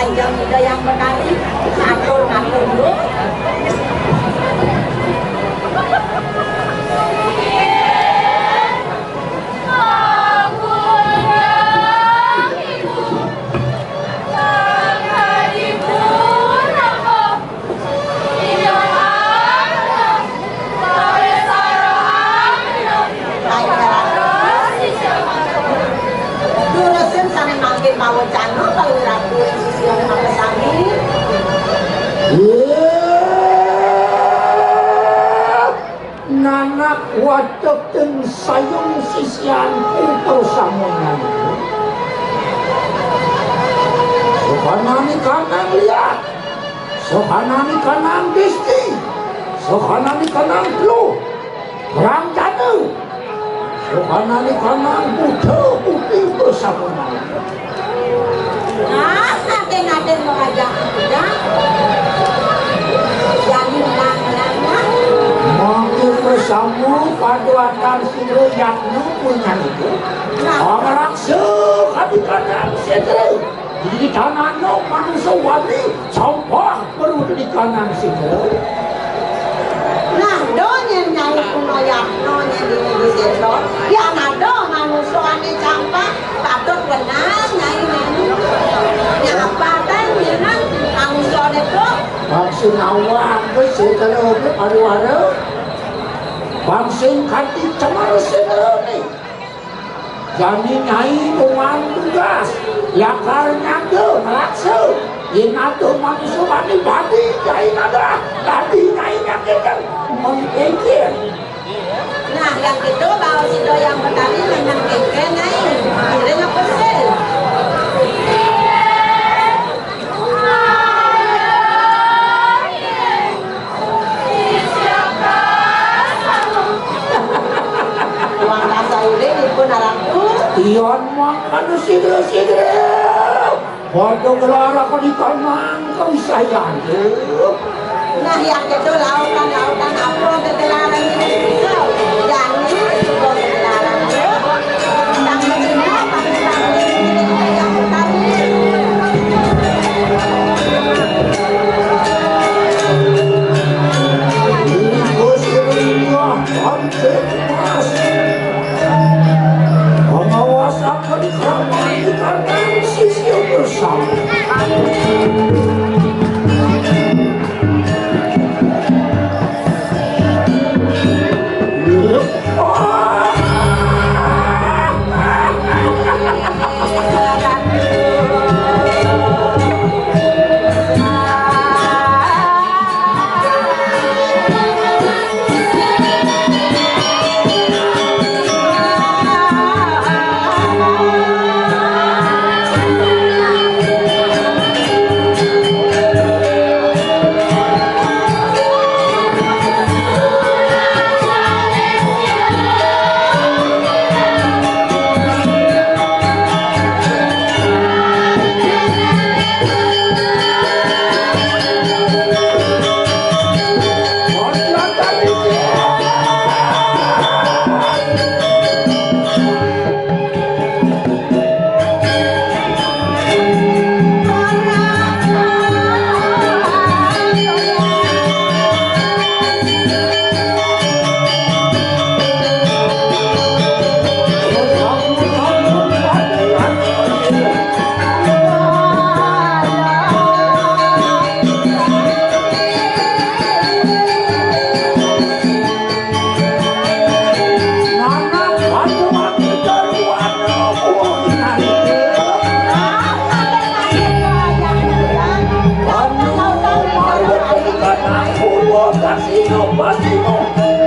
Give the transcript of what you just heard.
panjang udah yang berkali ngatur dulu. Mau cano kalau ragu yang apa sami nanak wajib dan sayung sisianku persamongan sokanani kanang liat sokanani kanang disti sokanani kanang flu perang jatuh sokanani kanang putih persamongan. Nah, natin mengajak kita jadi nang-nang mungkin bersama paduatan siru yaknu punya itu orang suka di kanan situ di kanan no manusia wani sampah perlu di kanan situ nah donya nyai kuno yakno di situ ya nado manusia wani sampah patut benar nyai menu nyapatan dengan manusia itu bangsin awak bersetelah berpaduara bangsin kanti cemar setelah ni jadi nyai tuan tugas yakarnya ke melaksa inatu manusia wani badi nyai nada tadi nyai nyakikan mengikir nah yang itu bawa si doyang petani memang keke nyai akhirnya pesel uang rasa ini pun arangku iyon makan sidra waktu keluar aku di kanan kau sayang nah yang itu lautan apa ketelaran ini jangan juga ketelaran tentang Cina tentang ini yang petani pengawasan keramaian karena sisi bersama Kasino,